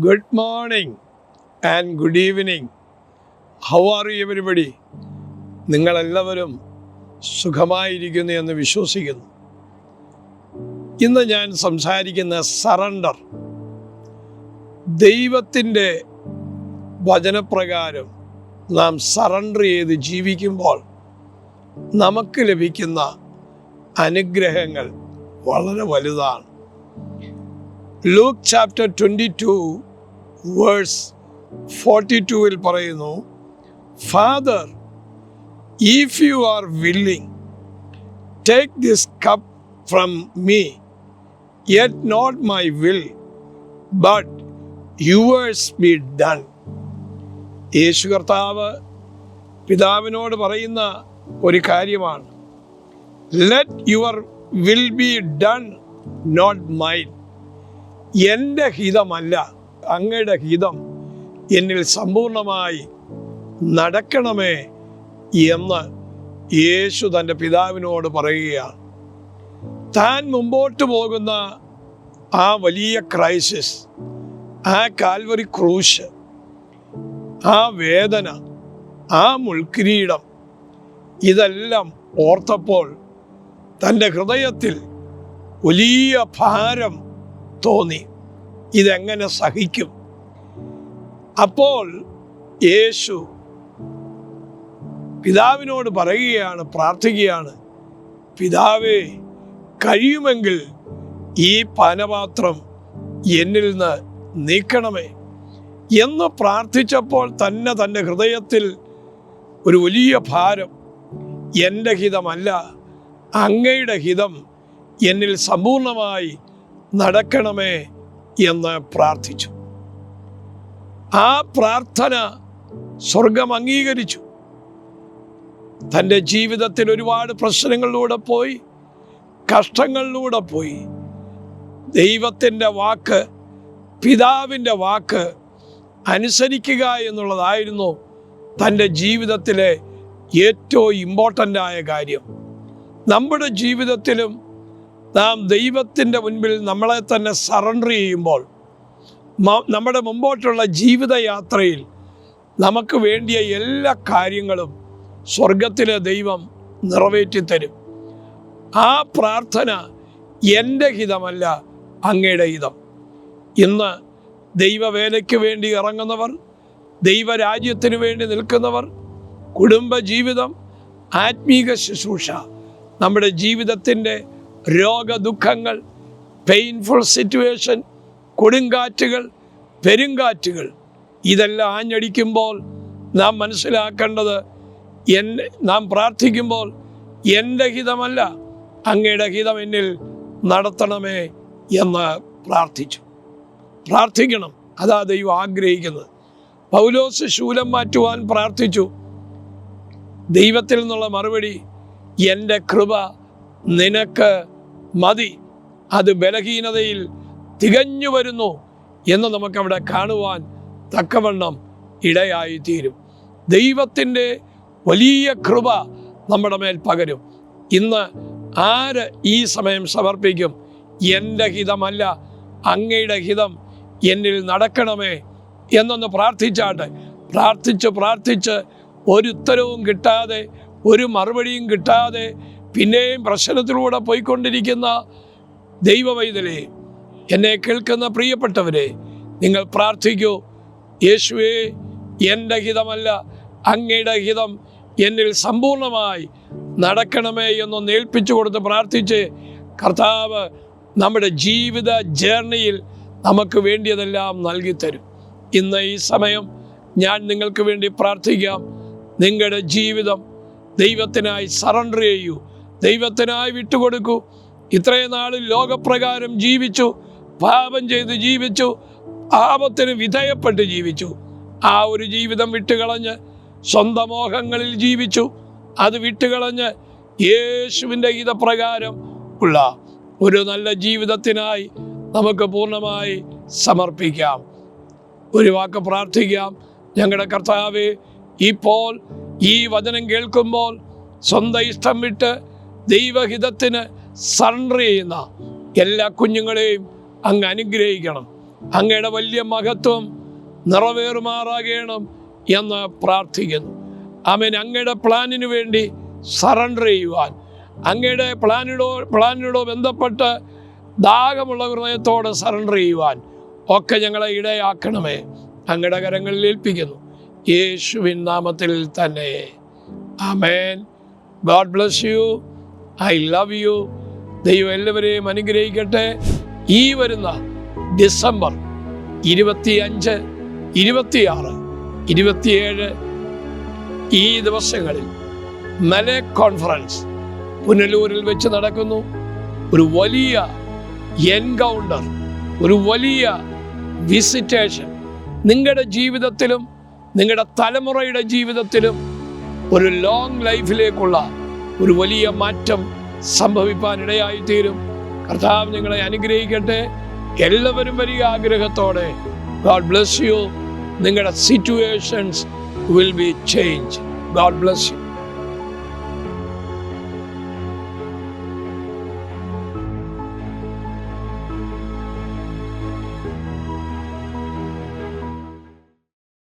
Good morning and good evening. How are you everybody? നിങ്ങളെല്ലാവരും സുഖമായിരിക്കുന്നു എന്ന് വിശ്വസിക്കുന്നു. ഇന്ന് ഞാൻ സംസാരിക്കുന്ന സറണ്ടർ. ദൈവത്തിൻ്റെ വചനപ്രകാരം നാം സറണ്ടർ ചെയ്ത് ജീവിക്കുമ്പോൾ നമുക്ക് ലഭിക്കുന്ന അനുഗ്രഹങ്ങൾ വളരെ വലുതാണ്. ലൂക്ക് ചാപ്റ്റർ 22 വേഴ്സ് 42 പറയുന്നു, father, if you are willing, take this cup from me, yet not my will but yours be done. യേശു കർത്താവ് പിതാവിനോട് പറയുന്ന ഒരു കാര്യമാണ്. Let your will be done, not mine. എൻ്റെ ഹിതമല്ല, അങ്ങയുടെ ഹിതം എന്നിൽ സമ്പൂർണമായി നടക്കണമേ എന്ന് യേശു തൻ്റെ പിതാവിനോട് പറയുകയാണ്. താൻ മുമ്പോട്ട് പോകുന്ന ആ വലിയ ക്രൈസിസ്, ആ കാൽവറി ക്രൂശ്, ആ വേദന, ആ മുൾക്കിരീടം, ഇതെല്ലാം ഓർത്തപ്പോൾ തൻ്റെ ഹൃദയത്തിൽ വലിയ ഭാരം തോന്നി. ഇതെങ്ങനെ സഹിക്കും? അപ്പോൾ യേശു പിതാവിനോട് പറയുകയാണ്, പ്രാർത്ഥിക്കുകയാണ്, പിതാവേ, കഴിയുമെങ്കിൽ ഈ പാനപാത്രം എന്നിൽ നിന്ന് നീക്കണമേ എന്ന് പ്രാർത്ഥിച്ചപ്പോൾ തന്നെ തൻ്റെ ഹൃദയത്തിൽ ഒരു വലിയ ഭാരം, എൻ്റെ ഹിതമല്ല, അങ്ങയുടെ ഹിതം എന്നിൽ സമ്പൂർണമായി നടക്കണമേ എന്ന് പ്രാർത്ഥിച്ചു. ആ പ്രാർത്ഥന സ്വർഗം അംഗീകരിച്ചു. തൻ്റെ ജീവിതത്തിൽ ഒരുപാട് പ്രശ്നങ്ങളിലൂടെ പോയി, കഷ്ടങ്ങളിലൂടെ പോയി. ദൈവത്തിൻ്റെ വാക്ക്, പിതാവിൻ്റെ വാക്ക് അനുസരിക്കുക എന്നുള്ളതായിരുന്നു തൻ്റെ ജീവിതത്തിലെ ഏറ്റവും ഇമ്പോർട്ടൻ്റായ കാര്യം. നമ്മുടെ ജീവിതത്തിലും നാം ദൈവത്തിൻ്റെ മുൻപിൽ നമ്മളെ തന്നെ സറണ്ടർ ചെയ്യുമ്പോൾ നമ്മുടെ മുമ്പോട്ടുള്ള ജീവിതയാത്രയിൽ നമുക്ക് വേണ്ടിയ എല്ലാ കാര്യങ്ങളും സ്വർഗത്തിലെ ദൈവം നിറവേറ്റിത്തരും. ആ പ്രാർത്ഥന എൻ്റെ ഹിതമല്ല, അങ്ങയുടെ ഹിതം. ഇന്ന് ദൈവവേലയ്ക്ക് വേണ്ടി ഇറങ്ങുന്നവർ, ദൈവരാജ്യത്തിന് വേണ്ടി നിൽക്കുന്നവർ, കുടുംബജീവിതം, ആത്മീക ശുശ്രൂഷ, നമ്മുടെ ജീവിതത്തിൻ്റെ രോഗദുഃഖങ്ങൾ, പെയിൻഫുൾ സിറ്റുവേഷൻ, കൊടുങ്കാറ്റുകൾ, പെരുങ്കാറ്റുകൾ, ഇതെല്ലാം ആഞ്ഞടിക്കുമ്പോൾ നാം മനസ്സിലാക്കേണ്ടത്, നാം പ്രാർത്ഥിക്കുമ്പോൾ എൻ്റെ ഹിതമല്ല, അങ്ങയുടെ ഹിതം എന്നിൽ നടത്തണമേ എന്ന് പ്രാർത്ഥിക്കണം. അതാ ദൈവം ആഗ്രഹിക്കുന്നത്. പൗലോസ് ശൂലം മാറ്റുവാൻ പ്രാർത്ഥിച്ചു. ദൈവത്തിൽ നിന്നുള്ള മറുപടി, എൻ്റെ കൃപ നിനക്ക് മതി, അത് ബലഹീനതയിൽ തികഞ്ഞു വരുന്നു എന്ന് നമുക്കവിടെ കാണുവാൻ തക്കവണ്ണം ഇടയായിത്തീരും. ദൈവത്തിൻ്റെ വലിയ കൃപ നമ്മുടെ മേൽ പകരും. ഇന്ന് ആര് ഈ സമയം സമർപ്പിക്കും? എൻ്റെ ഹിതമല്ല, അങ്ങയുടെ ഹിതം എന്നിൽ നടക്കണമേ എന്നൊന്ന് പ്രാർത്ഥിച്ചാട്ടെ. പ്രാർത്ഥിച്ച് ഒരു ഉത്തരവും കിട്ടാതെ, ഒരു മറുപടിയും കിട്ടാതെ പിന്നെയും പ്രശ്നത്തിലൂടെ പോയിക്കൊണ്ടിരിക്കുന്ന ദൈവവൈതലേ, എന്നെ കേൾക്കുന്ന പ്രിയപ്പെട്ടവരെ, നിങ്ങൾ പ്രാർത്ഥിക്കൂ. യേശുവേ, എൻ്റെ ഹിതമല്ല, അങ്ങയുടെ ഹിതം എന്നിൽ സമ്പൂർണമായി നടക്കണമേ എന്നൊന്ന് ഏൽപ്പിച്ചു കൊടുത്ത് പ്രാർത്ഥിച്ച് കർത്താവ് നമ്മുടെ ജീവിത ജേർണിയിൽ നമുക്ക് വേണ്ടിയതെല്ലാം നൽകിത്തരും. ഇന്ന് ഈ സമയം ഞാൻ നിങ്ങൾക്ക് വേണ്ടി പ്രാർത്ഥിക്കാം. നിങ്ങളുടെ ജീവിതം ദൈവത്തിനായി സറണ്ടർ ചെയ്യൂ, ദൈവത്തിനായി വിട്ടുകൊടുക്കൂ. ഇത്രയും നാളിൽ ലോകപ്രകാരം ജീവിച്ചു, പാപം ചെയ്ത് ജീവിച്ചു, പാപത്തിന് വിധേയപ്പെട്ട് ജീവിച്ചു. ആ ഒരു ജീവിതം വിട്ടുകളഞ്ഞ് സ്വന്തം മോഹങ്ങളിൽ ജീവിച്ചു. അത് വിട്ടുകളഞ്ഞ് യേശുവിൻ്റെ ഹിതപ്രകാരം ഉള്ള ഒരു നല്ല ജീവിതത്തിനായി നമുക്ക് പൂർണ്ണമായി സമർപ്പിക്കാം. ഒരു വാക്ക് പ്രാർത്ഥിക്കാം. ഞങ്ങളുടെ കർത്താവേ, ഇപ്പോൾ ഈ വചനം കേൾക്കുമ്പോൾ സ്വന്തം ഇഷ്ടം വിട്ട് ദൈവഹിതത്തിന് സറണ്ടർ ചെയ്യുന്ന എല്ലാ കുഞ്ഞുങ്ങളെയും അങ്ങ് അനുഗ്രഹിക്കണം. അങ്ങയുടെ വലിയ മഹത്വം നിറവേറുമാറാകണം എന്ന് പ്രാർത്ഥിക്കുന്നു. ആമേൻ. അങ്ങയുടെ പ്ലാനിന് വേണ്ടി സറണ്ടർ ചെയ്യുവാൻ, അങ്ങയുടെ പ്ലാനിനോട് ബന്ധപ്പെട്ട് ദാഹമുള്ള ഹൃദയത്തോടെ സറണ്ടർ ചെയ്യുവാൻ ഒക്കെ ഞങ്ങളെ ഇടയാക്കണമേ. അങ്ങയുടെ കരങ്ങളിൽ ഏൽപ്പിക്കുന്നു, യേശുവിൻ നാമത്തിൽ തന്നെ. ആമേൻ. God bless you. I love you. ദൈവം എല്ലാവരെയും അനുഗ്രഹിക്കട്ടെ. ഈ വരുന്ന ഡിസംബർ 25, 26, 27 ഈ ദിവസങ്ങളിൽ മലേക് കോൺഫറൻസ് പുനലൂരിൽ വെച്ച് നടക്കുന്നു. ഒരു വലിയ എൻകൗണ്ടർ, ഒരു വലിയ വിസിറ്റേഷൻ നിങ്ങളുടെ ജീവിതത്തിലും നിങ്ങളുടെ തലമുറയുടെ ജീവിതത്തിലും ഒരു ലോങ് ലൈഫിലേക്കുള്ള ഒരു വലിയ മാറ്റം സംഭവിപ്പാനിടയായിത്തീരും. കർത്താവ് നിങ്ങളെ അനുഗ്രഹിക്കട്ടെ. എല്ലാവരും വലിയ ആഗ്രഹത്തോടെ. God bless you. നിങ്ങളുടെ situations will be change. God bless U.